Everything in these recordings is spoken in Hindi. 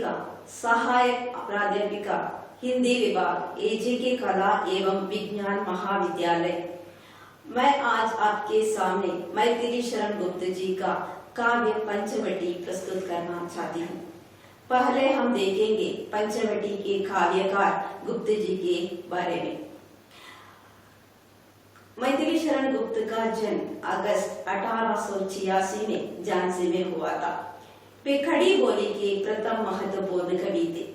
शिक्षिका, सहायक प्राध्यापिका, हिंदी विभाग, एजेके कला एवं विज्ञान महाविद्यालय। मैं आज आपके सामने मैथिली शरण गुप्त जी का काव्य पंचवटी प्रस्तुत करना चाहती हूँ। पहले हम देखेंगे पंचवटी के काव्यकार गुप्त जी के बारे में। मैथिली शरण गुप्त का जन्म अगस्त 1886 में झांसी में हुआ था। वे खड़ी बोली के प्रथम महत्वपूर्ण कवि थे।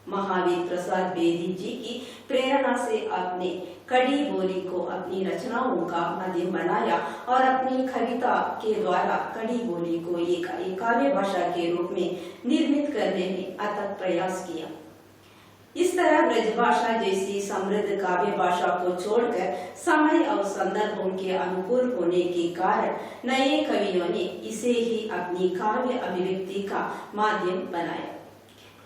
महावीर प्रसाद बेदी जी की प्रेरणा से आपने खड़ी बोली को अपनी रचनाओं का माध्यम बनाया और अपनी कविता के द्वारा खड़ी बोली को एक काव्य भाषा के रूप में निर्मित करने में अथक प्रयास किया। इस तरह ब्रजभाषा जैसी समृद्ध काव्य भाषा को छोड़कर समय और संदर्भों के अनुकूल होने के कारण नए कवियों ने इसे ही अपनी काव्य अभिव्यक्ति का माध्यम बनाया।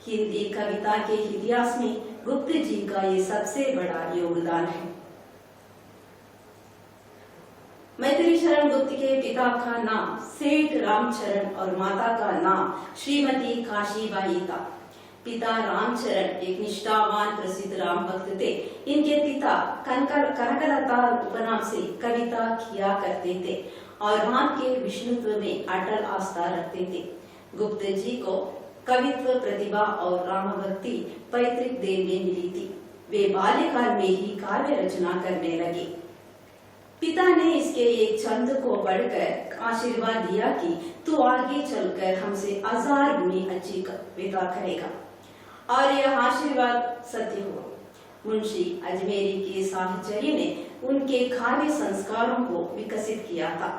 हिंदी कविता के इतिहास में गुप्त जी का ये सबसे बड़ा योगदान है। मैथिली शरण गुप्त के पिता का नाम सेठ रामचरण और माता का नाम श्रीमती काशीबाई था। पिता रामचरण एक निष्ठावान प्रसिद्ध राम भक्त थे। इनके पिता कनकलता उपनाम से कविता किया करते थे और राम के विष्णुत्व में अटल आस्था रखते थे। गुप्त जी को कवित्व प्रतिभा और राम भक्ति पैतृक देन में मिली थी। वे बाल्यकाल में ही काव्य रचना करने लगे। पिता ने इसके एक छंद को पढ़कर आशीर्वाद दिया कि तू आगे चलकर हमसे 1000 गुनी अच्छी कविता करेगा, और यह आशीर्वाद सत्य हुआ। मुंशी अजमेरी के साहचर्य ने उनके काव्य संस्कारों को विकसित किया था।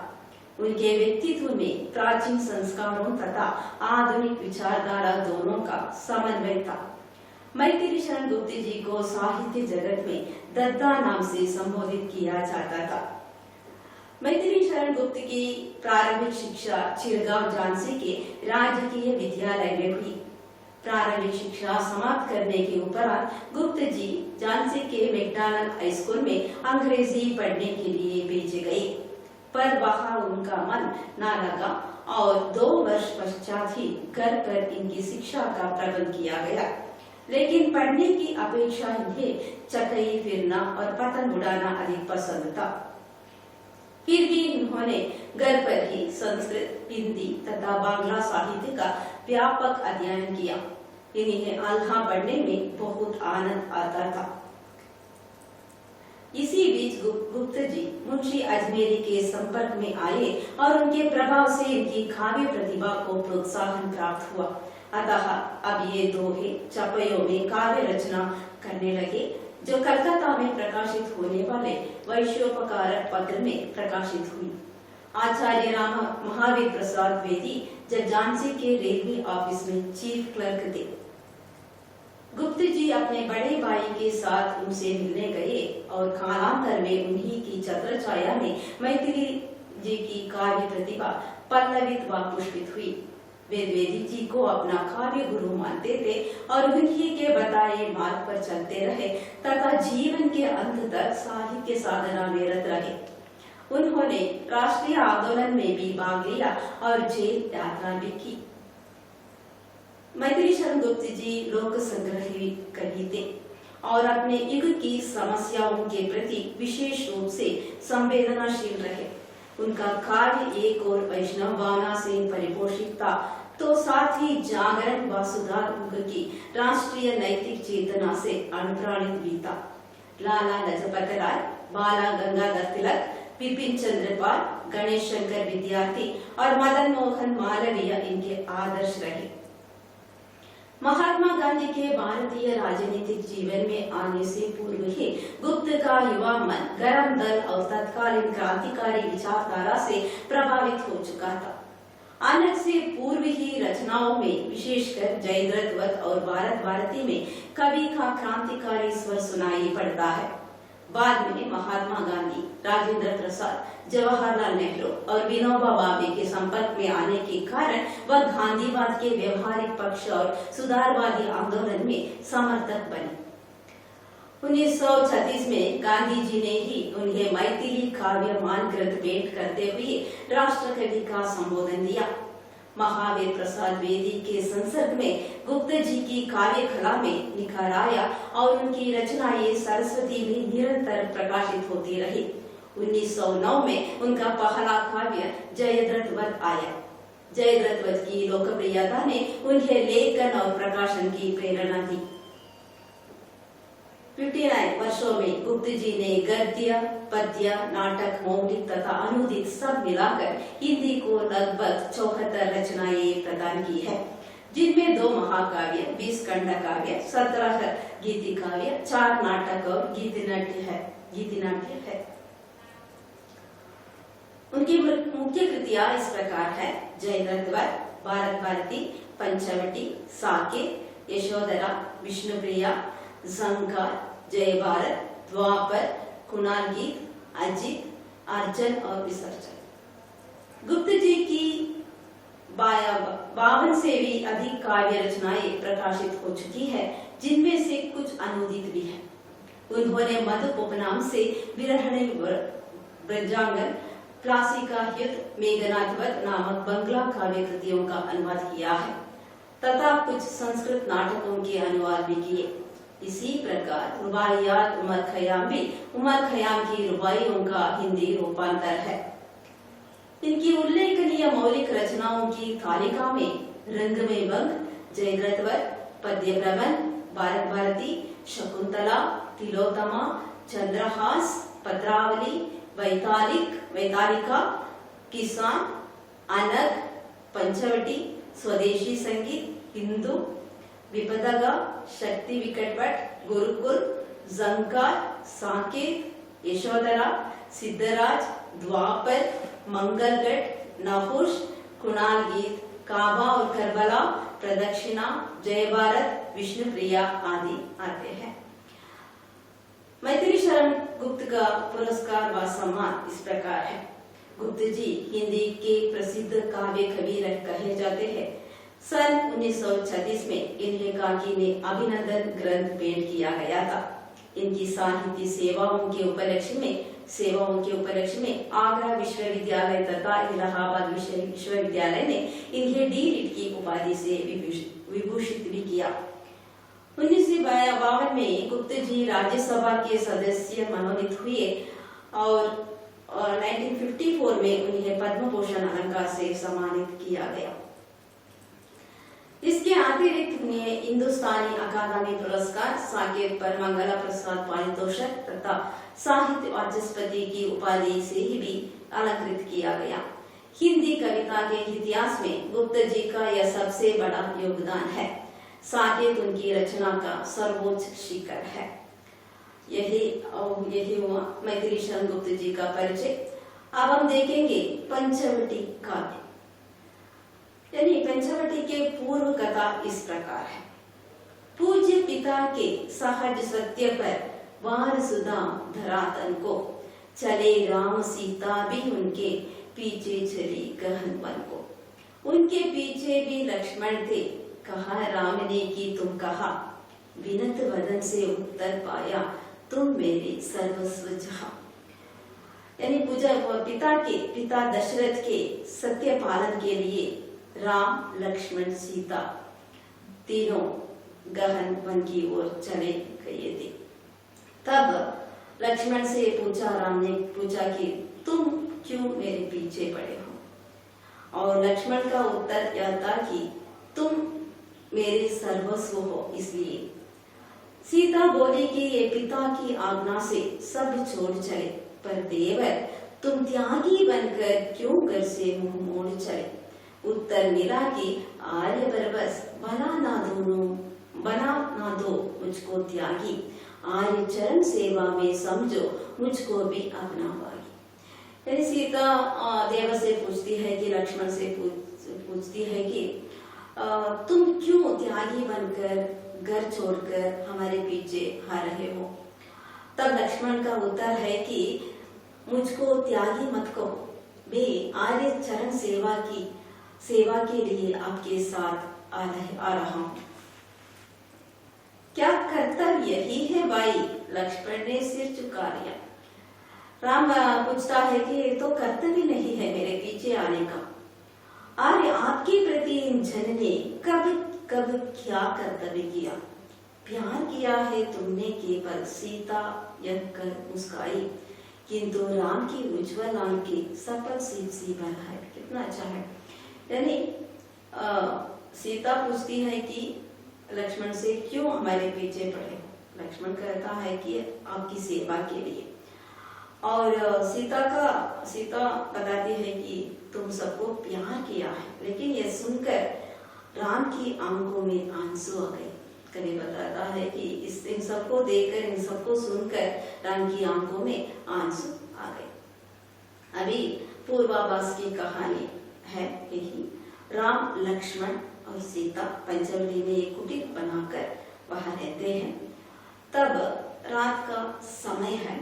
उनके व्यक्तित्व में प्राचीन संस्कारों तथा आधुनिक विचारधारा दोनों का समन्वय था। मैथिली शरण गुप्त जी को साहित्य जगत में दद्दा नाम से संबोधित किया जाता था। मैथिली शरण गुप्त की प्रारंभिक शिक्षा चिरगांव झांसी के राजकीय विद्यालय में हुई। प्रारंभिक शिक्षा समाप्त करने के उपरांत गुप्त जी झांसी के मैकडॉनल्ड हाई स्कूल में अंग्रेजी पढ़ने के लिए भेजे गए, पर वहां उनका मन न लगा और 2 वर्ष पश्चात ही घर पर इनकी शिक्षा का प्रबंध किया गया। लेकिन पढ़ने की अपेक्षा इन्हें चकई फिरना और पतंग उड़ाना अधिक पसंद था। फिर भी इन्होंने घर पर ही संस्कृत, हिंदी तथा बांग्ला साहित्य का व्यापक अध्ययन किया। इन्हें आल्हा पढ़ने में बहुत आनंद आता था। इसी बीच गुप्त जी मुंशी अजमेरी के संपर्क में आए और उनके प्रभाव से इनकी काव्य प्रतिभा को प्रोत्साहन प्राप्त हुआ। अतः अब ये दोहे चपयों में काव्य रचना करने लगे, जो कलकत्ता में प्रकाशित होने वाले वैश्योपकारक पत्र में प्रकाशित हुई। आचार्य राम महावीर प्रसाद बेदी जब झांसी के रेलवे ऑफिस में चीफ क्लर्क थे। गुप्त जी अपने बड़े भाई के साथ उनसे मिलने गए और कालांतर में उन्हीं की छत्र छाया में मैथिली जी की काव्य प्रतिभा पल्लवित व पुष्पित हुई। वे बेदी जी को अपना काव्य गुरु मानते थे और उन्हीं के बताए मार्ग पर चलते रहे तथा जीवन के अंत तक साहित्य साधना में रत रहे। उन्होंने राष्ट्रीय आंदोलन में भी भाग लिया और जेल यात्रा भी की। मैथिली शरण गुप्त जी लोक संग्रही कवि थे और अपने युग की समस्याओं के प्रति विशेष रूप से संवेदनाशील रहे। उनका काव्य एक और वैष्णव भावना से परिपोषित था, तो साथ ही जागरण व सुधार युग की राष्ट्रीय नैतिक चेतना से अनुप्राणित भी था। लाला लजपत राय, बाला गंगाधर तिलक, बिपिन चंद्र पाल, गणेश शंकर विद्यार्थी और मदन मोहन मालवीय इनके आदर्श रहे। महात्मा गांधी के भारतीय राजनीतिक जीवन में आने से पूर्व ही गुप्त का युवा मन गरम दल और तत्कालीन क्रांतिकारी विचारधारा से प्रभावित हो चुका था। आनंद से पूर्व ही रचनाओं में विशेषकर जयद्रथ और भारत भारती में कवि का क्रांतिकारी स्वर सुनाई पड़ता है। बाद में महात्मा गांधी, राजेंद्र प्रसाद, जवाहरलाल नेहरू और विनोबा भावे के संपर्क में आने के कारण वह गांधीवाद के व्यवहारिक पक्ष और सुधारवादी आंदोलन में समर्थक बने। 1936 में गांधी जी ने ही उन्हें मैथिली काव्य मान ग्रंथ भेंट करते हुए राष्ट्रकवि का संबोधन दिया। महावीर प्रसाद द्विवेदी के संसर्ग में गुप्त जी की काव्य कला में निखार आया और उनकी रचनाएं सरस्वती में निरंतर प्रकाशित होती रही। 1909 में उनका पहला काव्य जयद्रथवध आया। जयद्रथवध की लोकप्रियता ने उन्हें लेखन और प्रकाशन की प्रेरणा दी। 59 वर्षों में गुप्त जी ने गद्य, पद्य, नाटक, मौलिक तथा अनुदित सब मिलाकर हिंदी को लगभग 74 रचनाएं प्रदान की है, जिनमें 2 महाकाव्य, 20 खंड काव्य, 17 गीति काव्य, 4 नाटक और गीतिनाट्य है। उनकी मुख्य कृतियां इस प्रकार है: जयद्रथवध, भारत भारती, पंचवटी, साकेत, यशोधरा, विष्णुप्रिया, झंकार, जय भारत, द्वापर, कुणाल गीत, अजित, अर्जन और विसर्जन। गुप्त जी की 52 से भी अधिक काव्य रचनाएं प्रकाशित हो चुकी है, जिनमें से कुछ अनुदित भी है। उन्होंने मधु उपनाम से विरहणी, ब्रजांगन, प्लासी का युद्ध, मेघनाथवध नामक बंगला काव्य कृतियों का अनुवाद किया है तथा कुछ संस्कृत नाटकों के अनुवाद भी किए। इसी प्रकार रुबाइयात उमर खयाम भी उमर खयाम की रुबाइयों का हिंदी रूपांतर है। इनकी उल्लेखनीय मौलिक रचनाओं की तालिका में रंग में भंग, जयद्रथवध, पद्य प्रबंध, भारत भारती, शकुंतला, तिलोत्तमा, चंद्रहास, पत्रावली, वैतालिका, किसान, अनग, पंचवटी, स्वदेशी संगीत, हिंदू, विपदगा, शक्ति विकटवट, गुरुकुल, झंकार, साकेत, यशोधरा, सिद्धराज, द्वापर, मंगलगढ़, नहुष, कुणाल गीत, काबा और करबला, प्रदक्षिणा, जय भारत, विष्णुप्रिया आदि आते हैं। मैथिली शरण गुप्त का पुरस्कार व सम्मान इस प्रकार है। गुप्त जी हिंदी के प्रसिद्ध काव्य कवि कहे जाते हैं। सन 1936 में इन्हें काकी ने अभिनंदन ग्रंथ भेंट किया गया था। इनकी साहित्य सेवाओं के उपलक्ष्य में आगरा विश्वविद्यालय तथा इलाहाबाद विश्वविद्यालय ने इन्हें डी.लिट की उपाधि से विभूषित भी किया। 1952 में गुप्त जी राज्यसभा के सदस्य मनोनीत हुए और 1954 में उन्हें पद्म भूषण अलंकार से सम्मानित किया गया। इसके अतिरिक्त उन्हें हिंदुस्तानी अकादमी पुरस्कार, साकेत पर मंगला प्रसाद पारितोषिक तथा साहित्य वाचस्पति की उपाधि से भी अलंकृत किया गया। हिंदी कविता के इतिहास में गुप्त जी का यह सबसे बड़ा योगदान है। साकेत उनकी रचना का सर्वोच्च शिखर है। यही हुआ मैथिली शरण गुप्त जी का परिचय। अब हम देखेंगे पंचवटी काव्य। यानी पंचवटी के पूर्व कथा इस प्रकार है। पूज्य पिता के सहज सत्य पर वार सुधा धरातन को, चले राम सीता भी उनके पीछे चली गहन वन को। उनके पीछे भी लक्ष्मण थे, कहा राम ने कि तुम कहा, विनत वदन से उत्तर पाया, तुम मेरे सर्वस्व जहां। यानी पिता दशरथ के सत्य पालन के लिए राम, लक्ष्मण, सीता तीनों गहन वन की ओर चले गए थे। तब लक्ष्मण से पूछा, राम ने पूछा कि तुम क्यों मेरे पीछे पड़े हो? और लक्ष्मण का उत्तर यह था कि तुम मेरे सर्वस्व हो इसलिए। सीता बोली कि ये पिता की आज्ञा से सब छोड़ चले, पर देवर तुम त्यागी बनकर क्यों घर से मुंह मोड़ चले? उत्तर मिला कि आर्य बस बना ना दो मुझको त्यागी, आर्य चरण सेवा में समझो मुझको भी अपना भागी। यानी सीता देव से पूछती है कि लक्ष्मण से पूछती है कि तुम क्यों त्यागी बनकर घर छोड़कर हमारे पीछे आ रहे हो? तब लक्ष्मण का उत्तर है कि मुझको त्यागी मत कहो, मैं आर्य चरण सेवा के लिए आपके साथ आ रहा हूँ। क्या कर्तव्य यही है भाई? लक्ष्मण ने सिर झुका लिया। राम पूछता है कि तो कर्तव्य नहीं है मेरे पीछे आने का। आर्य आपके प्रेम जनने कब कब क्या कर्तव्य किया, प्यार किया है तुमने केवल, सीता यह कर मुस्काई, किंतु राम की उज्ज्वल आंखें सफल सी भर है। कितना अच्छा है। यानी सीता पूछती है कि लक्ष्मण से क्यों हमारे पीछे पड़े। लक्ष्मण कहता है कि आपकी सेवा के लिए। और सीता बताती है कि तुम सबको प्यार किया है। लेकिन यह सुनकर राम की आंखों में आंसू आ गए। कवि बताता है कि इन सबको देखकर, इन सबको सुनकर राम की आंखों में आंसू आ गए। अभी पूर्वाभास की कहानी है यही। राम, लक्ष्मण और सीता पंचवटी में एक कुटीर बनाकर वहां रहते हैं। तब रात का समय है।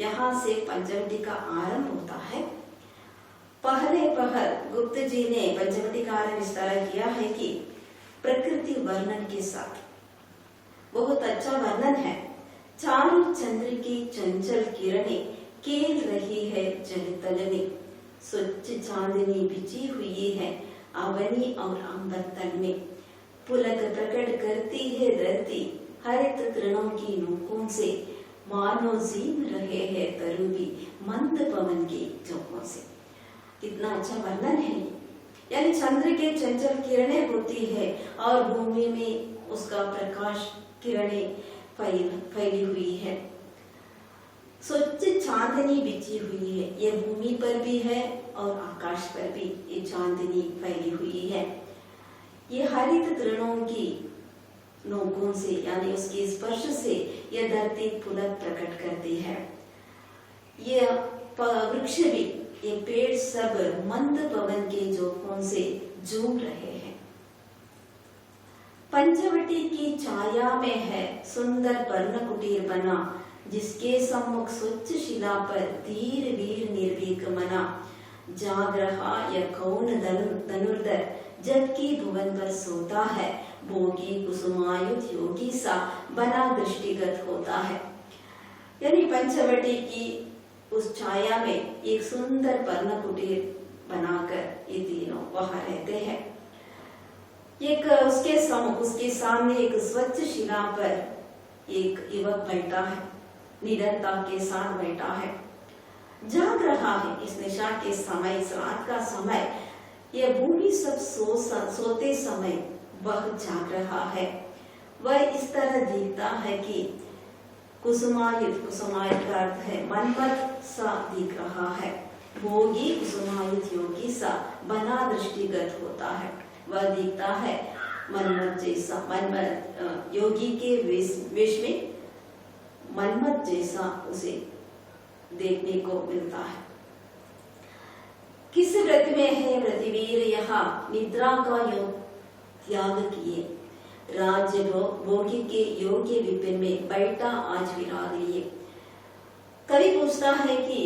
यहाँ से पंचवटी का आरंभ होता है। पहले पहर गुप्त जी ने पंचवटी का आरंभ इस तरह किया है कि प्रकृति वर्णन के साथ बहुत अच्छा वर्णन है। चारों चंद्र की चंचल किरणें खेल रही है जल तल में, स्वच्छ चांदनी बिछी हुई है अवनी और अंबर तल में, पुलक प्रकट करती है धरती हरित तृणों की नोकों से, मानो झीम रहे हैं तरुबी मंद पवन के झोंकों से। कितना अच्छा वर्णन है। यानी चंद्र के चंचल किरणें होती है और भूमि में उसका प्रकाश किरणें फैली हुई है। स्वच्छ चांदनी बिछी हुई है। ये भूमि पर भी है और आकाश पर भी ये चांदनी फैली हुई है। ये हरित तृणों की नोकों से यानी उसके स्पर्श से यह धरती पुलक प्रकट करती है। ये वृक्ष भी, ये पेड़ सब मंद पवन के झोंकों से झूम रहे हैं। पंचवटी की छाया में है सुंदर पर्ण कुटीर बना, जिसके सम्मुख स्वच्छ शिला पर धीर वीर निर्भीक मना, जाग रहा यह कौन धनुर्धर, जबकि भुवन पर सोता है, भोगी कुसुमायुध योगी सा बना दृष्टिगत होता है। यानी पंचवटी की उस छाया में एक सुंदर पर्ण कुटीर बनाकर ये तीनों वहां रहते हैं। एक उसके सामने एक स्वच्छ शिला पर एक युवक बैठा है, निडरता के साथ बैठा है, जाग रहा है। इस निशा के समय, इस रात का समय, यह भूमि सब सोते समय वह जाग रहा है। वह इस तरह दिखता है कि कुसुमायुध का अर्थ है मनमत सा दिख रहा है। भोगी कुसुमायुध योगी सा बना दृष्टिगत होता है। वह दिखता है मनमत जैसा, मनमत योगी के वेश में मनमत जैसा उसे देखने को मिलता है। किस व्रत में है व्रतवीर यहाँ, निद्रा का योग त्याग किए, राज्य भोगी के योग्य विपिन में बैठा आज विराग लिए। कवि पूछता है कि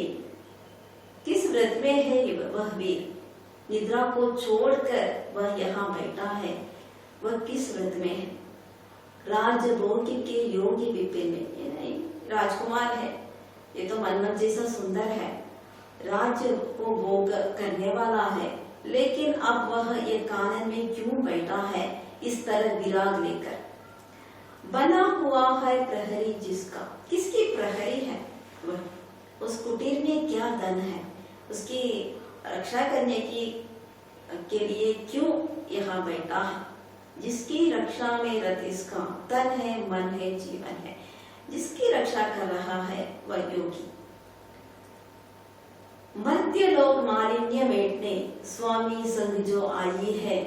किस व्रत में है वह वीर, निद्रा को छोड़कर वह यहाँ बैठा है, वह किस व्रत में है। राजभोग के योगी विपिन में, ये नहीं राजकुमार है, ये तो मनमत जैसा सुंदर है, राज्य को भोग करने वाला है, लेकिन अब वह ये कानन में क्यों बैठा है इस तरह विराग लेकर। बना हुआ है प्रहरी जिसका, किसकी प्रहरी है वह, उस कुटीर में क्या धन है, उसकी रक्षा करने के लिए क्यों यहाँ बैठा है। जिसकी रक्षा में रत इसका तन है, मन है, जीवन है, जिसकी रक्षा कर रहा है वह योगी। मर्त्य लोक मालिन्य मेटने स्वामी संग जो आई है,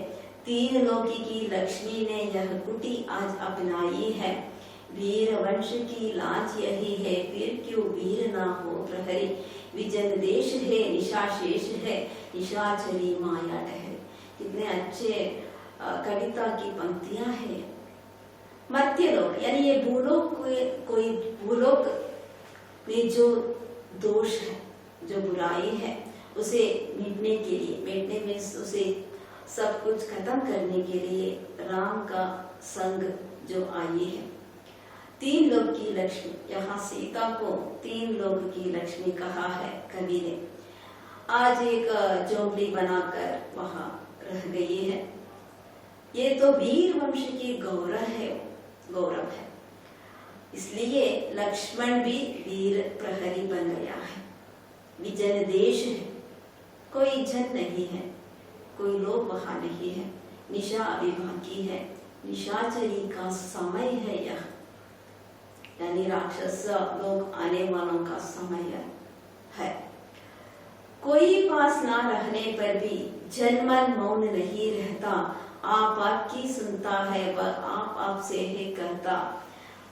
तीन लोकी की लक्ष्मी ने यह कुटी आज अपनाई है। वीर वंश की लाज यही है, फिर क्यों वीर ना हो प्रहरी, विजन देश है निशा शेष है, निशाचरी माया ठहरे। कितने अच्छे कविता की पंक्तियां हैं। मर्त्य लोक यानी ये भूलोक, कोई भूलोक में जो दोष है, जो बुराई है, उसे मिटने के लिए, मिटने में उसे सब कुछ खत्म करने के लिए राम का संग जो आई है। तीन लोक की लक्ष्मी, यहाँ सीता को तीन लोक की लक्ष्मी कहा है कवि ने। आज एक झोपड़ी बनाकर वहां रह गई है। ये तो वीर वंश की गौरव है। इसलिए लक्ष्मण भी वीर प्रहरी बन गया है। विजन देश है, कोई जन नहीं है, कोई लोग वहां नहीं है। निशा अभी बाकी है, निशाचरी का समय है यह, यानी राक्षस लोग आने वालों का समय है। कोई पास ना रहने पर भी जनमन मौन नहीं रहता। आप आपकी सुनता है, वह आप आपसे है कहता।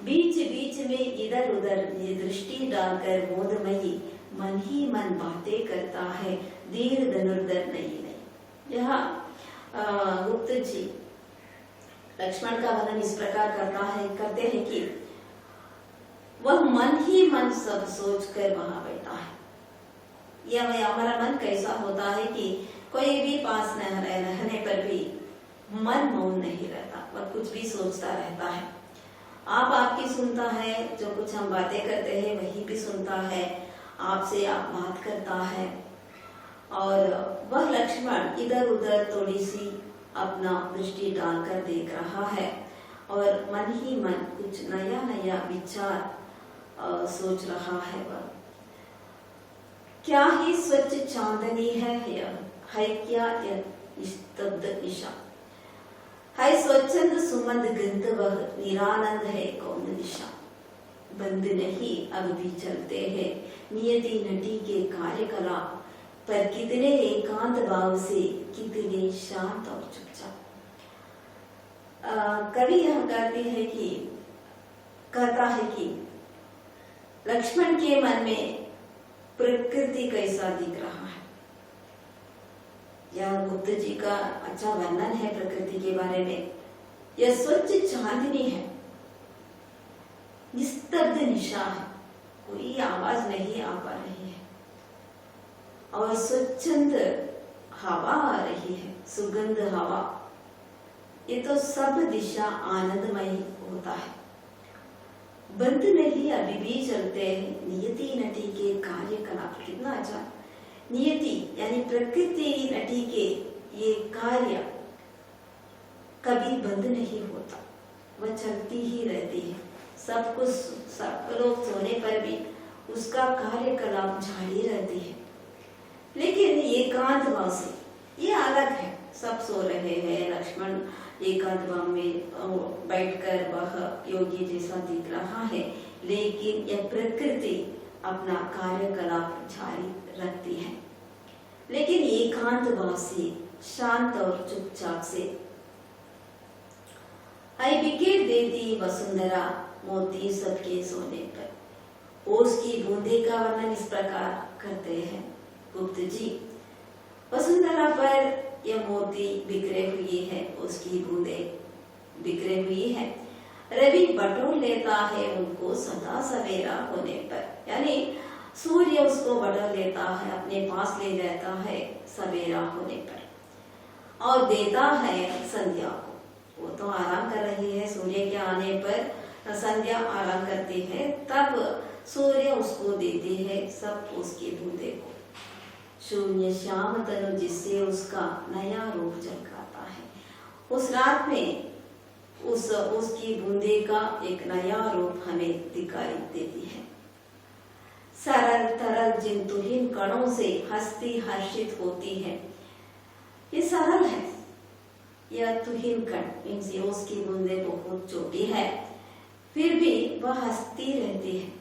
बीच बीच में इधर उधर दृष्टि डालकर मोदमयी मन ही मन बातें करता है, धीर धनुर्धर नहीं। यहाँ गुप्त जी लक्ष्मण का वर्णन इस प्रकार करते हैं कि वह मन ही मन सब सोच कर वहां बैठा है। यह हमारा मन कैसा होता है कि कोई भी पास न रहने पर भी मन मौन नहीं रहता, वह कुछ भी सोचता रहता है। आप आपकी सुनता है, जो कुछ हम बातें करते हैं वही भी सुनता है, आपसे आप बात करता है। और वह लक्ष्मण इधर उधर थोड़ी सी अपना दृष्टि डालकर देख रहा है और मन ही मन कुछ नया नया विचार सोच रहा है। वह क्या ही स्वच्छ चांदनी है क्या यह निस्तब्ध निशा है, स्वच्छंद सुमंद गंध वह निरानंद है कौन दिशा। बंद नहीं अब भी चलते हैं नियति नटी के कार्यकलाप, पर कितने एकांत भाव से, कितने शांत और चुपचाप। कवि यह कहता है कि लक्ष्मण के मन में प्रकृति कैसा दिख रहा है। यह गुप्त जी का अच्छा वर्णन है प्रकृति के बारे में। यह स्वच्छ चांदनी है, निस्तब्ध निशा है, कोई आवाज नहीं आ पा रही है, और स्वच्छंद हवा आ रही है, सुगंध हवा। ये तो सब दिशा आनंदमय होता है। बंद नहीं अभी भी चलते हैं नियति नटी के कार्यकलाप। कितना अच्छा, नियति यानी प्रकृति नटी के ये कार्य कभी बंद नहीं होता, वह चलती ही रहती है। सब लोग सोने पर भी उसका कार्यकलाप जारी रहती है। लेकिन एकांत भाव से ये अलग है। सब सो रहे हैं, लक्ष्मण एकांत भाव में बैठकर वह योगी जैसा दिख रहा है, लेकिन यह प्रकृति अपना कार्यकलाप जारी रखती है, लेकिन एकांत भाव से, शांत और चुपचाप से। आई बिखेर देती वसुंधरा मोती सबके सोने पर। ओस की बूंदे का वर्णन इस प्रकार करते हैं गुप्त जी। वसुंधरा पर यह मोती बिखरे हुए है, उसकी बूंदे बिखरे हुई है। रवि बटोर लेता है उनको सदा सवेरा होने पर, यानी सूर्य उसको बटोर लेता है, अपने पास ले जाता है सवेरा होने पर, और देता है संध्या को। वो तो आराम कर रही है, सूर्य के आने पर संध्या आराम करती है, तब सूर्य उसको देती है सब उसकी बूंदे को। शून्य श्याम तनु जिससे उसका नया रूप जगाता है। उस रात में उसकी बूंदे का एक नया रूप हमें दिखाई देती है। सरल तरल जिन तुहिन कणों से हस्ती हर्षित होती है। ये सरल है, यह तुहिन कण मीन्स उसकी बूंदे बहुत छोटी है, फिर भी वह हंसती रहती है।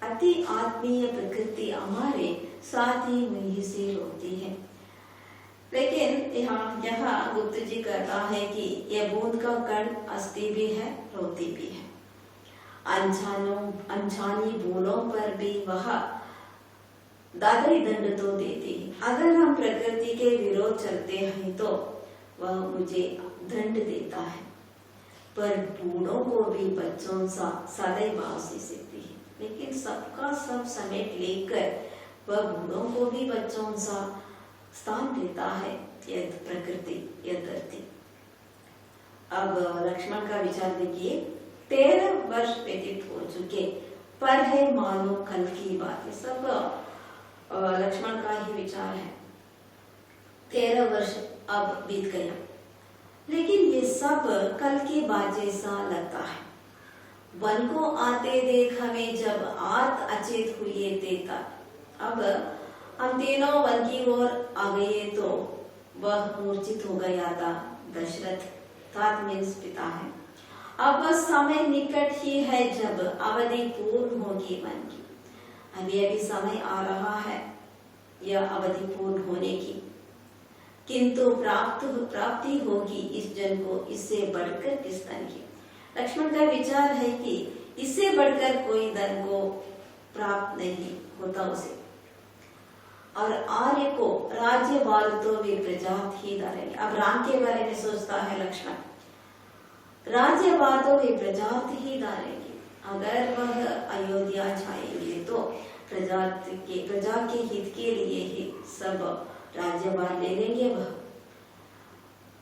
अति आत्मीय प्रकृति हमारे साथ ही मुझे से रोती है। लेकिन यहाँ गुप्त जी कहता है कि यह बूंद का कण हंसती भी है, रोती भी है। अनजानी बोलों पर भी वह दादरी दंड तो देती है। अगर हम प्रकृति के विरोध चलते हैं तो वह मुझे दंड देता है, पर बूढ़ों को भी बच्चों सा सदैव भाव से सीखती है। लेकिन सबका सब समेट लेकर वह बूढ़ों को भी बच्चों सा स्थान देता है, यह प्रकृति, यह धरती। अब लक्ष्मण का विचार देखिए। 13 वर्ष व्यतीत हो चुके, पर है मानो कल की बात। ये सब लक्ष्मण का ही विचार है। 13 वर्ष अब बीत गया, लेकिन ये सब कल की बात जैसा लगता है। वन को आते देख हमें जब आत अचेत हुए देता। अब हम तीनों वन की ओर आ गए तो वह मूर्छित हो गया था। दशरथ तात मीन्स पिता है। अब बस समय निकट ही है जब अवधि पूर्ण होगी वन की। अभी अभी समय आ रहा है यह अवधि पूर्ण होने की, किंतु प्राप्ति होगी इस जन को इससे बढ़कर किस धन की। लक्ष्मण का विचार है कि इससे बढ़कर कोई धन को प्राप्त नहीं होता उसे। और आर्य को राज्य वाल तो वे प्रजा ही डालेंगे। अब राम के बारे में सोचता है लक्ष्मण, राज्य वाल तो वे प्रजा ही डालेंगे। अगर वह अयोध्या जाएंगे तो प्रजा के हित के लिए ही सब राज्यभार ले लेंगे। वह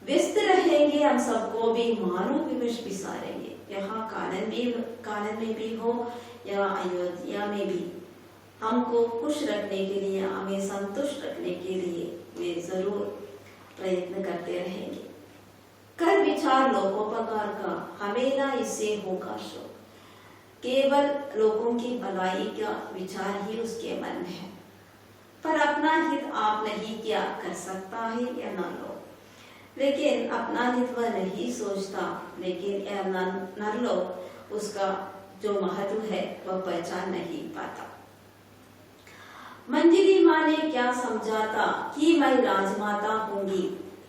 व्यस्त रहेंगे, हम सबको भी मानो विवश बिसारेंगे। यहाँ कानन में भी हो या अयोध्या में भी हमको खुश रखने के लिए, हमें संतुष्ट रखने के लिए वे जरूर प्रयत्न करते रहेंगे। कर विचार लोकोपकार का हमें ना इससे होगा शोक। केवल लोगों की भलाई का विचार ही उसके मन में है, पर अपना हित आप नहीं क्या कर सकता है या न लो। लेकिन अपना हित वह नहीं सोचता, लेकिन यह नरलोक उसका जो महत्व है वह पहचान नहीं पाता। मंजरी माँ ने क्या समझाता कि मैं राजमाता होंगी,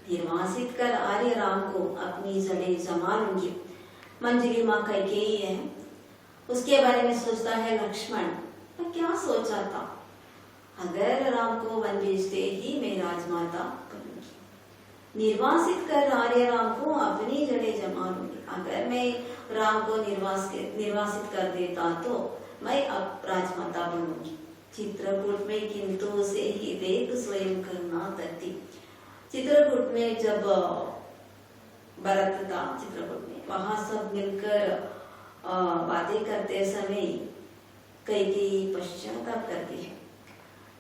निर्वासित कर आर्य राम को अपनी जड़ें जमा लूंगी। मंजरी माँ कैकेयी है, उसके बारे में सोचता है लक्ष्मण। वह क्या सोचा था, अगर राम को वन भेजते ही मैं राजमाता बनूंगी, निर्वासित कर आर्य राम को अपनी जड़ें जमा लूंगी। अगर मैं राम को निर्वासित कर देता तो मैं अब राजमाता बनूंगी। चित्रकूट में किंतु उसे ही देख स्वयं करना तथी। चित्रकूट में जब भरत था, चित्रकूट में वहां सब मिलकर बातें करते समय कैकेयी पश्चाताप करती है,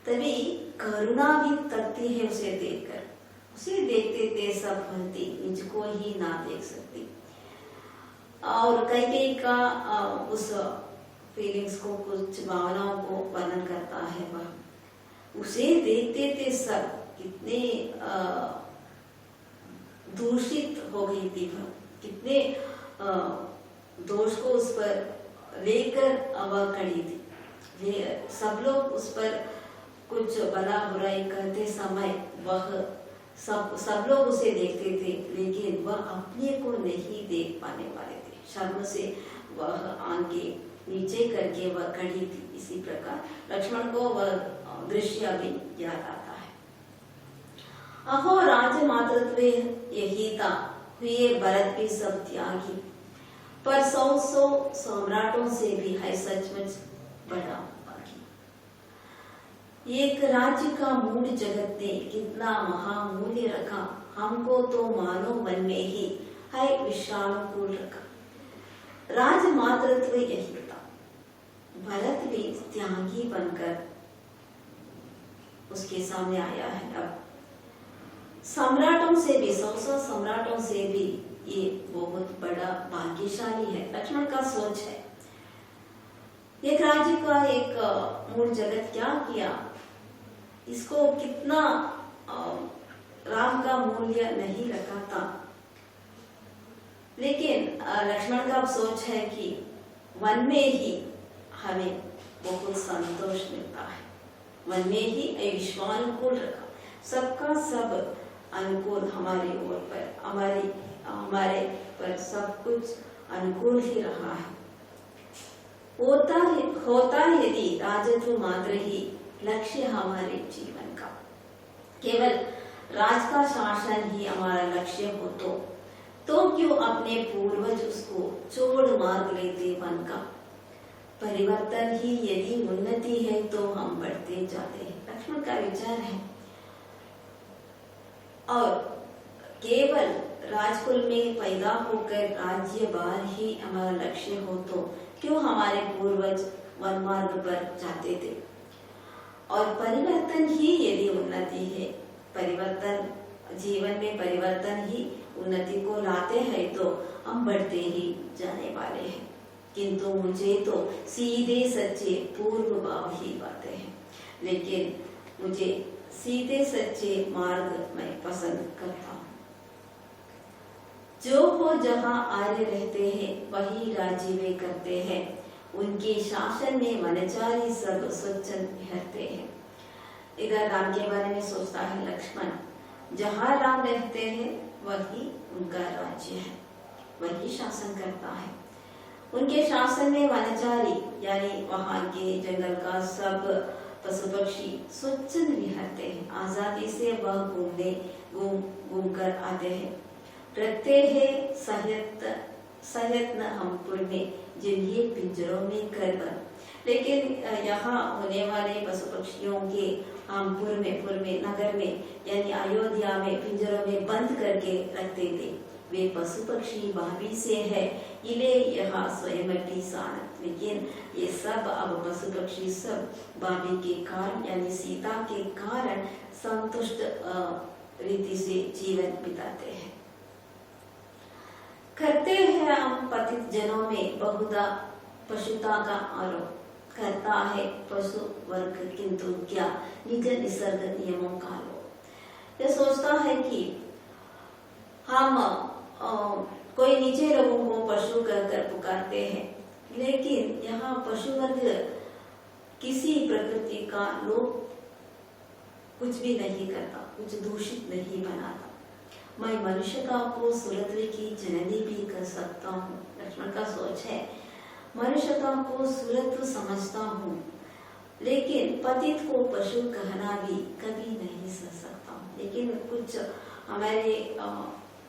तभी करुणा भी तकती है उसे देखकर। उसे देखते थे सब हंसती, मुझको ही ना देख सकती। और कैकेयी का उस फीलिंग्स को, कुछ भावनाओं को वर्णन करता है वह। उसे देखते थे सब, कितने दूषित हो गई थी वह, कितने दोष को उस पर लेकर वह खड़ी थी। सब लोग उस पर कुछ भला बुराई करते समय वह सब लोग उसे देखते थे, लेकिन वह अपने को नहीं देख पाने वाले थे। शर्म से वह आंखें नीचे करके वह खड़ी थी। इसी प्रकार लक्ष्मण को वह दृश्य भी याद आता है। अहो राज्य मातृत्व यही था, हुए भरत भी सब त्यागी, पर 100 सम्राटों से भी है सचमुच बड़ा भागी। एक राज्य का मूल जगत ने कितना महामूल्य रखा, हमको तो मानो मन में ही है विश्रानुकूल रखा। राज मातृत्व यही था। भरत भी त्यागी बनकर उसके सामने आया है। अब सम्राटों से भी, 100 सम्राटों से भी ये बहुत बड़ा भाग्यशाली है। लक्ष्मण का सोच है, एक राज्य का एक मूल जगत क्या किया, इसको कितना राम का मूल्य नहीं रखा था। लेकिन लक्ष्मण का सोच है कि वन में ही हमें बहुत संतोष मिलता है, वन में ही विश्वानुकूल रखा, सबका सब अनुकूल हमारे ओर पर, हमारे पर सब कुछ अनुकूल ही रहा है। होता यदि राजत्व मात्र ही लक्ष्य हमारे जीवन का, केवल राज का शासन ही हमारा लक्ष्य हो तो क्यों अपने पूर्वज उसको छोड़ मार्ग लेते वन का। परिवर्तन ही यदि उन्नति है तो हम बढ़ते जाते हैं, लक्ष्मण का विचार है। और केवल राजकुल में पैदा होकर राज्य भार ही हमारा लक्ष्य हो तो क्यों हमारे पूर्वज वन मार्ग पर जाते थे। और परिवर्तन ही यदि उन्नति है, परिवर्तन जीवन में परिवर्तन ही उन्नति को लाते हैं तो हम बढ़ते ही जाने वाले हैं, किंतु मुझे तो सीधे सच्चे पूर्व भाव ही पाते हैं। लेकिन मुझे सीधे सच्चे मार्ग मैं पसंद करता हूँ। जो हो जहाँ आर्य रहते हैं वही राज्य वे करते हैं, उनके शासन में वनचारी सब स्वच्छंद विहरते हैं। इधर राम के बारे में सोचता है लक्ष्मण, जहाँ राम रहते हैं वही उनका राज्य है, वही शासन करता है। उनके शासन में वनचारी यानी वहाँ के जंगल का सब पशु पक्षी स्वच्छंद विहरते हैं, आजादी से वह घूम कर आते हैं। रखते हैं सयत्न हम पुण्य जिन्हें पिंजरों में कर कर। लेकिन यहाँ होने वाले पशु पक्षियों के हम पुर में नगर में यानी अयोध्या में पिंजरों में बंद करके रखते थे। वे पशु पक्षी भाभी से है, इले यहाँ स्वयं सानत। लेकिन ये सब अब पशु पक्षी सब भाभी के कारण यानी सीता के कारण संतुष्ट रीति से जीवन बिताते हैं। करते हैं हम पतित जनों में बहुधा पशुता का आरोप करता है पशु वर्ग, किंतु क्या निज निसर्ग नियमों का लोग। यह सोचता है कि हम कोई नीचे लोगों को पशु कहकर पुकारते हैं, लेकिन यहाँ पशु वर्ग किसी प्रकृति का लोग कुछ भी नहीं करता, कुछ दूषित नहीं बनाता। मैं मनुष्य का को सुरत्व की जननी भी कर सकता हूँ। लक्ष्मण का सोच है, मनुष्यता को सुरत्व समझता हूँ, लेकिन पतित को पशु कहना भी कभी नहीं सह सकता हूँ। लेकिन कुछ हमारे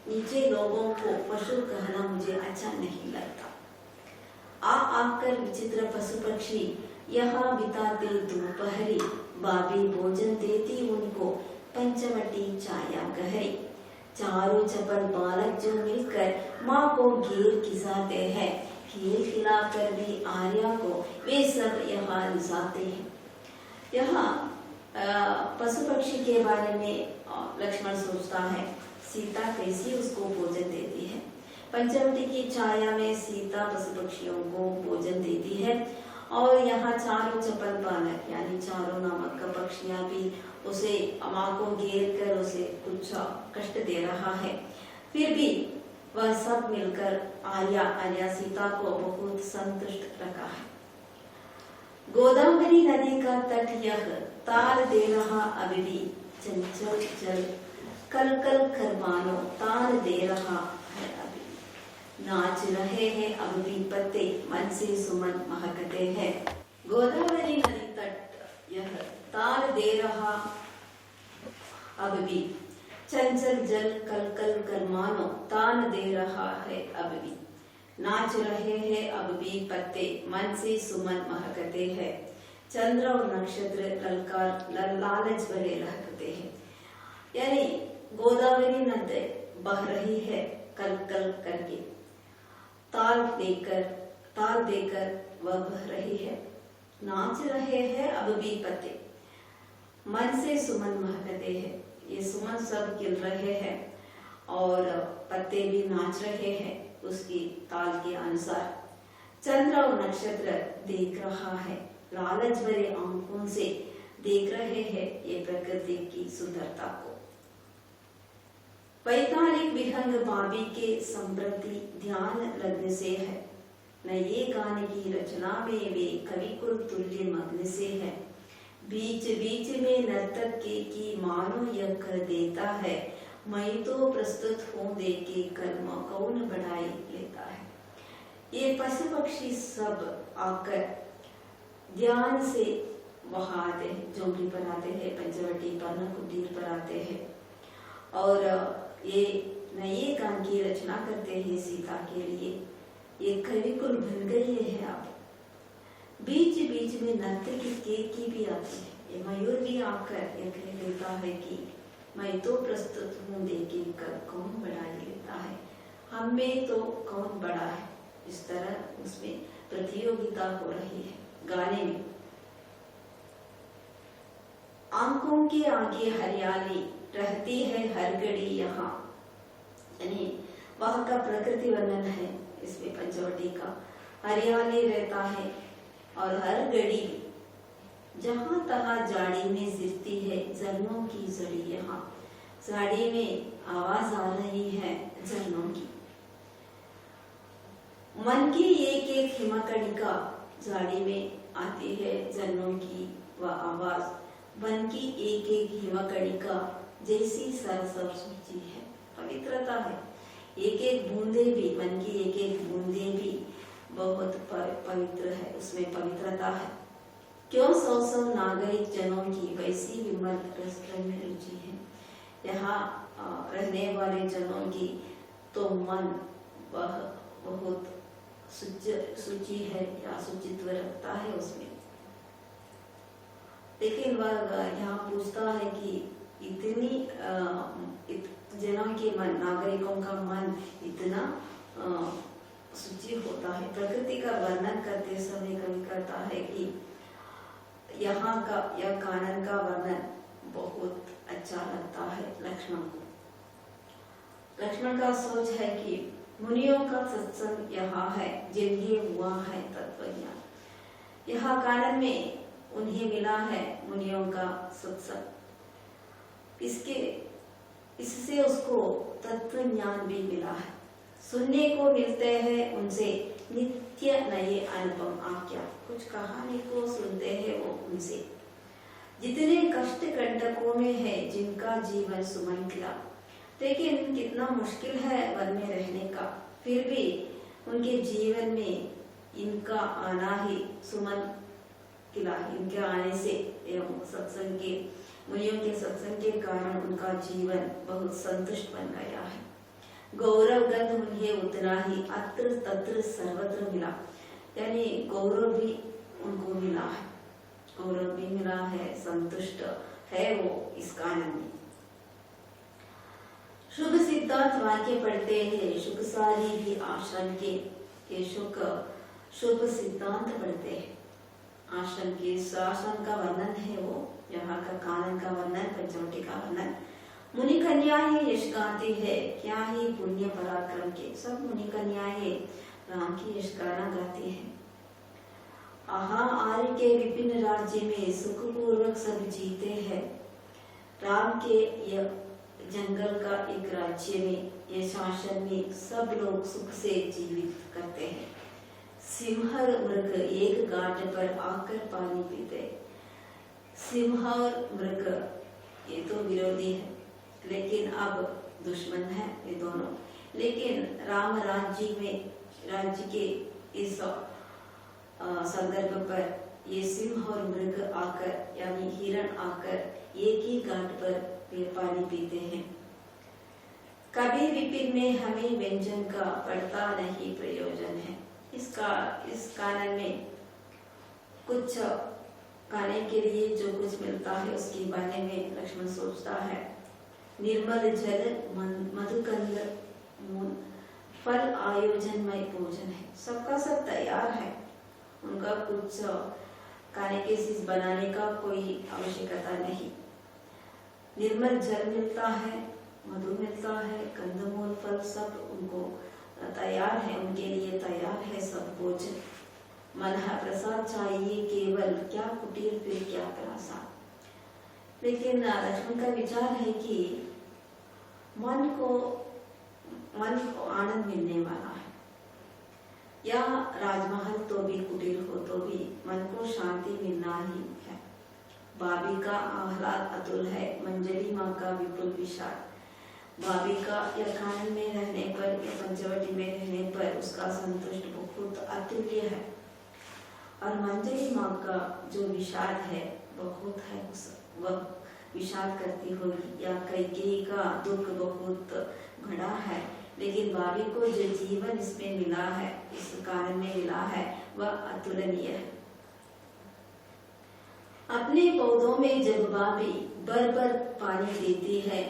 नीचे लोगों को पशु कहना मुझे अच्छा नहीं लगता। आकर विचित्र पशु पक्षी यहाँ बिताते दोपहरी, बाबी भोजन देती उनको पंचवटी छाया गहरी। चारों चपल बालक जो मिलकर माँ को घेर खिसाते हैं, खेल खिलाकर भी आर्या को वे सब यहाँ रिझाते हैं। यहाँ पशु पक्षी के बारे में लक्ष्मण सोचता है, सीता कैसी उसको भोजन देती है। पंचवटी की छाया में सीता पशु पक्षियों को भोजन देती है, और यहाँ चारों चपल बालक यानी चारों नामक पक्षियां भी उसे माँ को घेर कर उसे कुछ कष्ट दे रहा है। फिर भी वह सब मिलकर आर्या सीता को बहुत संतुष्ट रखा है। गोदावरी नदी का तट यह ताल दे रहा अभी भी चंचल जल, कल कल कर मानो ताल दे रहा है अभी। नाच रहे हैं अब भी पत्ते, मन से सुमन महकते हैं। गोदावरी नदी तट यह ताल दे रहा अब भी चंचल जल, कल कल कर मानो तान दे रहा है अब भी। नाच रहे हैं अब भी पत्ते, मन से सुमन महकते हैं। चंद्र और नक्षत्र ललकार लालच भरे रहते हैं। यानी गोदावरी नदी बह रही है कल कल करके, ताल देकर वह बह रही है। नाच रहे हैं अब भी पत्ते, मन से सुमन महकते हैं। ये सुमन सब खिल रहे हैं और पत्ते भी नाच रहे हैं उसकी ताल के अनुसार। चंद्र और नक्षत्र देख रहा है, लालच भरे आंखों से देख रहे हैं ये प्रकृति की सुंदरता को। वैतालिक विहंग भाभी के संप्रति ध्यान लगने से है, न ये गाने की रचना में वे कविकुल तुल्य मग्न से है। बीच बीच में नर्तक की मानो यह कर देता है, मैं तो प्रस्तुत हूँ देके कर्म कौन बढ़ाई लेता है। ये पशु पक्षी सब आकर ध्यान से वहाँ आते हैं, झोंपड़ी पर आते हैं, पंचवटी पर कुटीर पर आते हैं और ये नए गान की रचना करते हैं सीता के लिए। ये कविकुल बन गई है अब। बीच बीच में नर्तकी की भी आती है। ये मयूर भी आकर ये कह देता है कि मैं तो प्रस्तुत हूँ देखे कर कौन बढ़ाई लेता है, हम में तो कौन बड़ा है। इस तरह उसमें प्रतियोगिता हो रही है गाने में। आंखों के आगे हरियाली रहती है हर घड़ी यहाँ, यानी वहाँ का प्रकृति वर्णन है इसमें पंचवटी का। हरियाली रहता है और हर घड़ी जहाँ तहाँ झाड़ी में सिरती है झरनों की जड़ी, यहाँ झाड़ी में आवाज आ रही है झरनों की। मन की एक एक हिमकणिका झाड़ी में आती है झरनों की वह आवाज। मन की एक एक हिमकणिका जैसी सरसर सूची है, पवित्रता है। एक एक बूंदे भी, मन की एक एक बूंदे भी बहुत पवित्र है, उसमें पवित्रता है। क्यों सौ सौ नागरिक जनों की वैसी विमल रस में रुचि है। यहाँ रहने वाले जनों की तो मन वह बहुत सूची है या शुचित्व रखता है उसमें। लेकिन वह यहाँ पूछता है कि इतनी जनों के मन, नागरिकों का मन इतना सूची होता है। प्रकृति का वर्णन करते समय कवि कहता है कि यहाँ का यह कानन का वर्णन बहुत अच्छा लगता है लक्ष्मण को। लक्ष्मण का सोच है कि मुनियों का सत्संग यहाँ है, जिनके हुआ है तत्वज्ञान। यहाँ कानन में उन्हें मिला है मुनियों का सत्संग, इससे उसको तत्व ज्ञान भी मिला है। सुनने को मिलते हैं उनसे नित्य नए अनुपम आज्ञा, कुछ कहानी को सुनते हैं वो उनसे। जितने कष्ट कंटकों में है जिनका जीवन सुमन खिला, लेकिन कितना मुश्किल है वन में रहने का, फिर भी उनके जीवन में इनका आना ही सुमन खिला। इनके आने से एवं सत्संग के, मुनियों के सत्संग के कारण उनका जीवन बहुत संतुष्ट बन गया है। गौरव गंध उन्हें उतना ही अत्र तत्र सर्वत्र मिला, यानी गौरव भी उनको मिला है, गौरव भी मिला है, संतुष्ट है वो इस कारण में। शुभ सिद्धांत वाक्य पढ़ते हैं, शुभ सारी भी आश्रम के शुभ सिद्धांत पढ़ते हैं। आश्रम के आश्रम का वर्णन है वो, यहाँ का कानन का वर्णन, पंचवटी का वर्णन। मुनि कन्याएं यश गाती है, क्या ही पुण्य पराक्रम के। सब मुनि कन्याएं राम की यश गाना गाती है। आहा आर्य के विभिन्न राज्य में सुखपूर्वक सब जीते हैं। राम के यह जंगल का एक राज्य में, ये शासन में सब लोग सुख से जीवित करते हैं। सिंह और मृग एक घाट पर आकर पानी पीते। सिंह और मृग ये तो विरोधी है, लेकिन अब दुश्मन है ये दोनों। लेकिन राम राज्य के इस संदर्भ पर ये सिंह और मृग आकर, यानी हिरण आकर एक ही घाट पर पानी पीते हैं। कभी विपिन में हमें व्यंजन का पड़ता नहीं प्रयोजन है। इस कारण में कुछ खाने के लिए जो कुछ मिलता है उसके बारे में लक्ष्मण सोचता है। निर्मल जल मधुकंद फल आयोजनमय भोजन है, सबका सब तैयार है, उनका कुछ खाने की चीज बनाने का कोई आवश्यकता नहीं। निर्मल जल मिलता है, मधु मिलता है, कंदमूल फल सब उनको तैयार है, उनके लिए तैयार है सब भोजन। मन प्रसाद चाहिए केवल, क्या कुटीर फिर क्या प्रासाद। लेकिन लक्ष्मण का विचार है कि मन को आनंद मिलने वाला है, या राजमहल तो भी कुटीर हो तो भी मन को शांति मिलना ही है। भाभी का आह्लाद अतुल है, मंजरी माँ का विपुल विशाल। भाभी का या कानन में रहने पर या पंचवटी में रहने पर उसका संतुष्ट बहुत अतुल्य है, और मंजरी माँ का जो विषाद है बहुत है, वह विषाद करती होगी। या कैकेयी का दुख बहुत बड़ा है, लेकिन भाभी को जो जीवन इसमें मिला है, इस कारण में मिला है, वह अतुलनीय है। अपने पौधों में जब भाभी बर पानी देती है,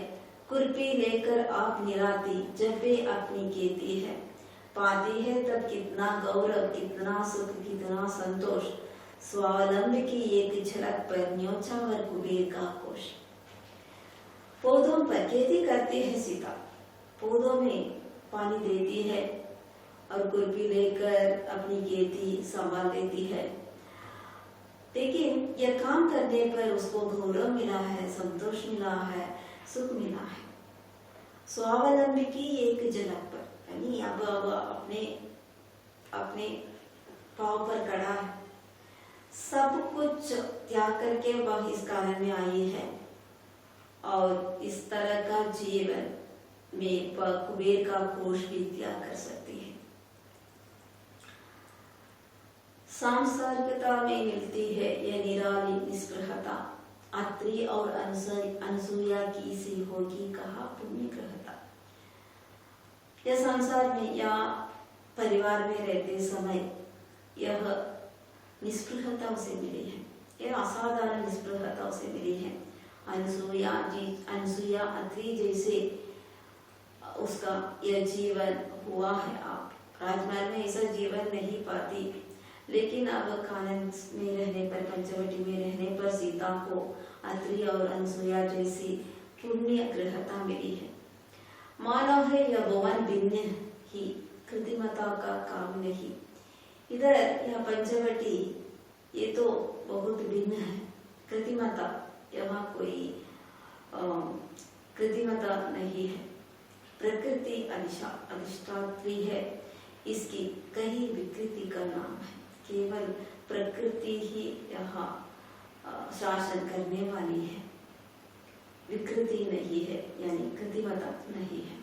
खुरपी लेकर आप निराती जब वे अपनी खेती है, पाती है तब कितना गौरव, कितना सुख, कितना संतोष। स्वावलंब की एक झलक पर न्योछावर कुबेर का कोश। पौधों पर खेती करती है सीता, पौधों में पानी देती है और खुरपी लेकर अपनी खेती संभाल लेती है। लेकिन यह काम करने पर उसको गौरव मिला है, संतोष मिला है, सुख मिला है। स्वावलंबी की एक झलक पर, यानी अब अपने पाँव पर खड़ा है, सब कुछ त्याग करके वह इस कारण में आई है और इस तरह का जीवन में वह कुबेर का कोष भी त्याग कर सकती है। सांसारिकता में मिलती है यह निराली निस्पृहता, अत्रि और अनसूया की सी होगी कहा पुण्य ग्रहता। यह संसार में या परिवार में रहते समय यह निस्पृहता उसे मिली है, यह असाधारण निस्पृहता उसे मिली है। अनसूया अत्रि जैसे उसका यह जीवन हुआ है। आप राजमहल में ऐसा जीवन नहीं पाती, लेकिन अब कानन में रहने पर, पंचवटी में रहने पर सीता को अत्रि और अनसूया जैसी पुण्य ग्रहता मिली है। मानव है यह भुवन भिन्न ही, कृत्रिमता का काम नहीं। इधर यह पंचवटी ये तो बहुत भिन्न है, कृत्रिमता यहाँ कोई कृत्रिमता नहीं है। प्रकृति अधिष्ठात्री है, इसकी कई विकृति का नाम है। केवल प्रकृति ही यहाँ शासन करने वाली है, विकृति नहीं है, यानी कृत्रिमता नहीं है।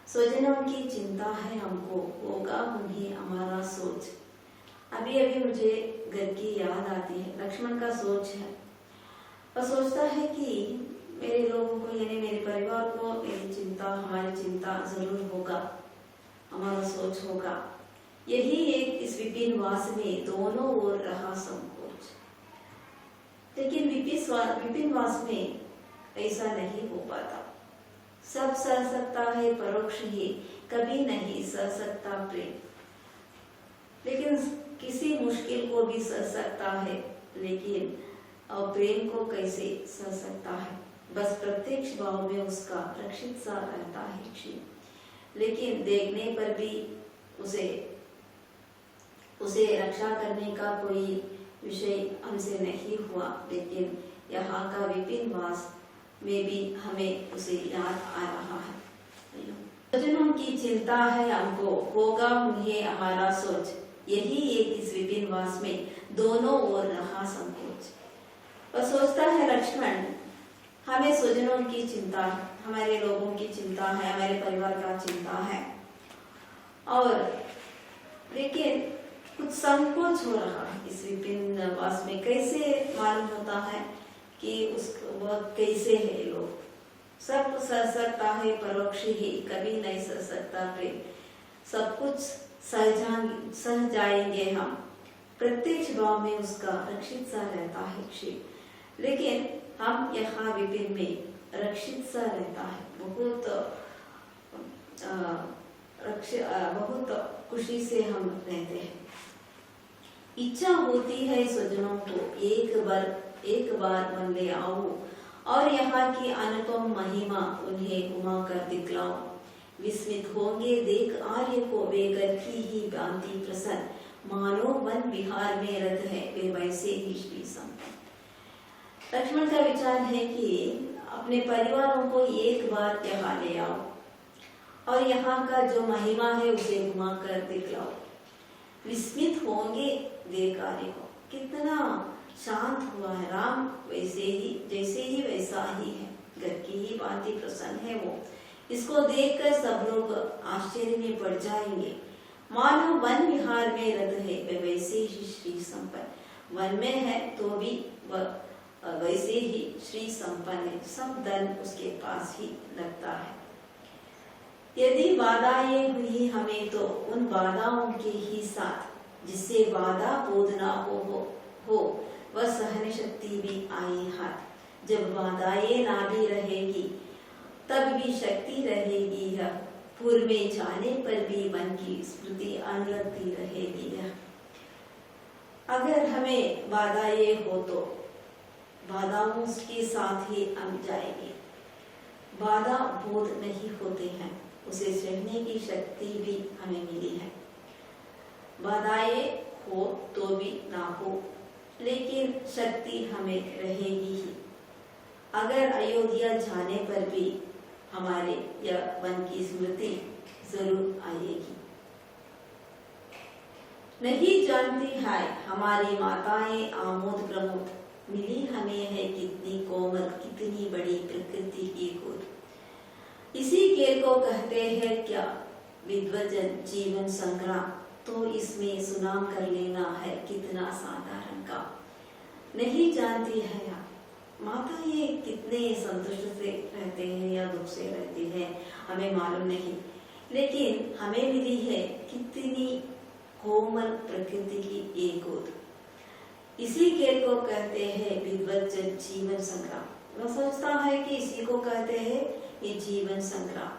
स्वजनों की चिंता है हमको, होगा उन्हें हमारा सोच। अभी अभी मुझे घर की याद आती है, लक्ष्मण का सोच है। वह सोचता है कि मेरे लोगों को, यानी मेरे परिवार को मेरी चिंता, हमारी चिंता जरूर होगा, हमारा सोच होगा। यही एक इस विपिन वास में दोनों ओर रहा संकोच। लेकिन विपिन वास में ऐसा नहीं हो पाता। सब सह सकता है परोक्ष ही, कभी नहीं सह सकता प्रेम। लेकिन किसी मुश्किल को भी सह सकता है, लेकिन प्रेम को कैसे सह सकता है? बस प्रत्यक्ष भाव में उसका रक्षित सा रहता है क्षीण। लेकिन देखने पर भी उसे रक्षा करने का कोई विषय हमसे नहीं हुआ। लेकिन यहाँ का विपिन वास में भी हमें उसे याद आ रहा है। स्वजनों की चिंता है हमको, होगा उन्हें हमारा सोच। यही एक इस विपिन वास में दोनों ओर रहा संकोच। वह सोचता है लक्ष्मण, हमें स्वजनों की चिंता है, हमारे लोगों की चिंता है, हमारे परिवार का चिंता है, और लेकिन कुछ संकोच हो रहा है इस विपिन वास में। कैसे मालूम होता है कि वह कैसे है? लोग सब सह सकता है परोक्ष ही, कभी नहीं सह सकता प्रेम। सब कुछ सह जाएंगे हम, प्रत्यक्ष भाव में उसका रक्षित सा रहता है क्षीण। लेकिन हम यहाँ विपिन में रक्षित सा रहता है, बहुत खुशी से हम रहते हैं। इच्छा होती है स्वजनों को एक बार मन ले आओ, और यहाँ की अनुपम महिमा उन्हें घुमा कर दिखलाओ। विस्मित होंगे देख आर्य को वे घर की ही भांति प्रसन्न, मानो वन विहार में रत है वे वैसे ही श्री संपन्न। लक्ष्मण का विचार है कि अपने परिवारों को एक बार यहाँ ले आओ और यहाँ का जो महिमा है उसे घुमा कर दिखलाओ। विस्मित होंगे देख आर्य को, कितना शांत हुआ है राम, वैसे ही जैसे ही वैसा ही है, घर की ही भांति प्रसन्न है वो। इसको देखकर सब लोग आश्चर्य में पड़ जाएंगे, मानो वन विहार में रत है वे वैसे ही श्री संपन्न। वन में है तो भी वह वैसे ही श्री संपन्न है, सब धन उसके पास ही लगता है। यदि बाधाएं हुई हमें तो उन बाधाओं के ही साथ, जिससे बाधा बोध ना हो वह सहन शक्ति भी आई हाथ। जब बाधाएं ना भी रहेगी तब भी शक्ति रहेगी यह, पूर्व में जाने पर भी मन की स्मृति अनलगती रहेगी यह। अगर हमें बाधाएं हो तो बाधाओं के साथ ही हम जाएंगे, बाधा बोध नहीं होते हैं, उसे सहने की शक्ति भी हमें मिली है। बाधाएं हो तो भी ना हो, लेकिन शक्ति हमें रहेगी ही। अगर अयोध्या जाने पर भी हमारे यह वन की स्मृति जरूर आएगी। नहीं जानती है हमारी माताएं आमोद प्रमोद, मिली हमें है कितनी कोमल कितनी बड़ी प्रकृति की गोद। इसी खेल को कहते हैं क्या विद्वजन जीवन संग्राम, तो इसमें सुनाम कर लेना है कितना साधारण काम। नहीं जानती है माता ये कितने संतुष्ट से रहते हैं या दुख से रहते हैं, हमें मालूम नहीं, लेकिन हमें मिली है कितनी कोमल प्रकृति की एक गोद। इसी खेल को कहते हैं विद्वजन जीवन संग्राम। वह सोचता है कि इसी को कहते हैं ये जीवन संग्राम,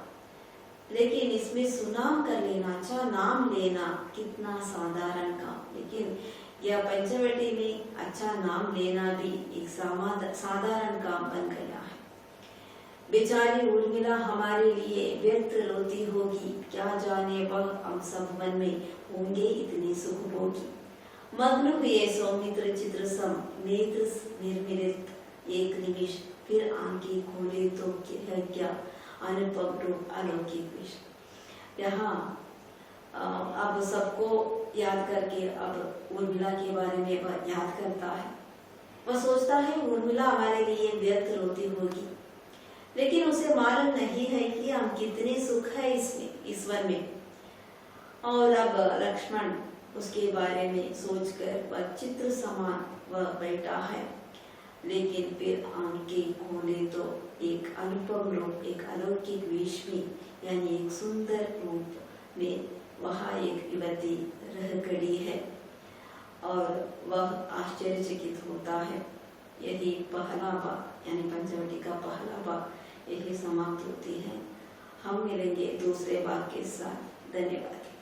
लेकिन इसमें सुनाम कर लेना, अच्छा नाम लेना कितना साधारण काम। लेकिन यह पंचवटी में अच्छा नाम लेना भी एक साधारण काम बन गया है। बेचारी उर्मिला हमारे लिए व्यक्त रोती होगी, क्या जाने वह हम सब मन में होंगे इतनी सुख भोगी। मग्न हुए सौमित्र चित्र सम, नेत्र निर्मिलित एक निमिष, फिर आंखें खोले तो क्या अनुपम रूप अलौकिक विश्व। यहाँ अब सबको याद करके अब उर्मिला के बारे में वह याद करता है। वह सोचता है उर्मिला हमारे लिए व्यर्थ रोती होगी, लेकिन उसे मालूम नहीं है कि हम कितने सुख है इसमें, ईश्वर में। और अब लक्ष्मण उसके बारे में सोचकर वह चित्र समान वह बैठा है, लेकिन फिर आंखें खोले तो एक अनुपम रूप, एक अलौकिक वेश में, यानी एक सुंदर रूप में वहाँ एक युवती रह खड़ी है और वह आश्चर्यचकित होता है। यही पहला भाग यानी पंचवटी का पहला भाग यही समाप्त होती है। हम मिलेंगे दूसरे भाग के साथ। धन्यवाद।